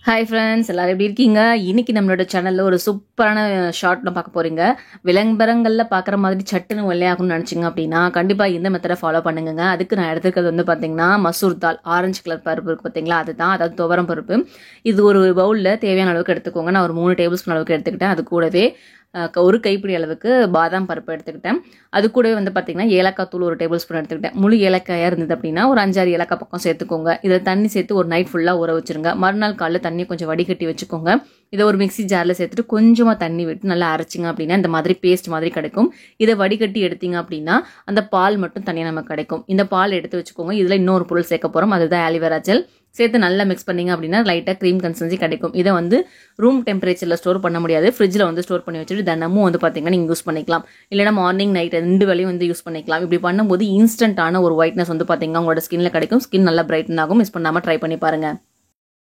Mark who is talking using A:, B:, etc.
A: Hi friends, எல்லாரும் எப்படி இருக்கீங்க? இன்னைக்கு நம்மளோட சேனலில் ஒரு சூப்பரான ஷார்ட்ல பார்க்க போறீங்க. விளம்பரங்களில் பார்க்குற மாதிரி சட்டுன்னு வெள்ளையாகணும்னு நினச்சிங்க அப்படின்னா கண்டிப்பாக இந்த மெத்தடை ஃபாலோ பண்ணுங்க. அதுக்கு நான் எடுத்துக்கிறது வந்து பார்த்தீங்கன்னா மசூர் தால், ஆரஞ்சு கலர் பருப்பு இருக்குது பார்த்தீங்களா, அதுதான், அதாவது துவரம் பருப்பு. இது ஒரு பவுலில் தேவையான அளவுக்கு எடுத்துக்கோங்க. நான் ஒரு 3 டேபிள் ஸ்பூன் அளவுக்கு எடுத்துக்கிட்டேன். அது கூடவே ஒரு கைப்பிடி அளவுக்கு பாதாம் பருப்பு எடுத்துக்கிட்டேன். அது கூடவே வந்து பார்த்தீங்கன்னா ஏலக்காய் தூள் ஒரு டேபிள் ஸ்பூன் எடுத்துக்கிட்டேன். முழு ஏலக்காயாக இருந்தது அப்படின்னா ஒரு 5-6 ஏலக்காய் பக்கம் சேர்த்துக்கோங்க. இதில் தண்ணி சேர்த்து ஒரு நைட் ஃபுல்லாக ஊற வச்சுருங்க. மறுநாள் காலைல தண்ணி கொஞ்சம் வடிகட்டி வச்சுக்கோங்க. இதை ஒரு மிக்ஸி ஜாரில் சேர்த்துட்டு கொஞ்சமாக தண்ணி விட்டு நல்லா அரைச்சிங்க அப்படின்னா இந்த மாதிரி பேஸ்ட் மாதிரி கிடைக்கும். இதை வடிகட்டி எடுத்தீங்க அப்படின்னா அந்த பால் மட்டும் தனியாக நமக்கு கிடைக்கும். இந்த பால் எடுத்து வச்சுக்கோங்க. இதில் இன்னொரு பொருள் சேர்க்க போகிறோம், அதுதான் ஆலிவேரா ஜெல். சேர்த்து நல்லா மிக்ஸ் பண்ணிங்க அப்படின்னா லைட்டாக க்ரீம் கன்சிஸ்டன்சி கிடைக்கும். இதை வந்து ரூம் டெம்பரேச்சரில் ஸ்டோர் பண்ண முடியாது, ஃப்ரிட்ஜில் வந்து ஸ்டோர் பண்ணி வச்சுட்டு தினமும் வந்து பார்த்தீங்கன்னா நீங்கள் யூஸ் பண்ணிக்கலாம். இல்லைனா மார்னிங் நைட் 2 வேளையும் வந்து யூஸ் பண்ணிக்கலாம். இப்படி பண்ணும்போது இன்ஸ்டன்ட்டான ஒரு ஒயிட்னஸ் வந்து பார்த்தீங்கன்னா உங்களோட ஸ்கின்ல கிடைக்கும். ஸ்கின் நல்லா பிரைட்டன் ஆகும். மிஸ் பண்ணாமல் ட்ரை பண்ணி பாருங்கள்.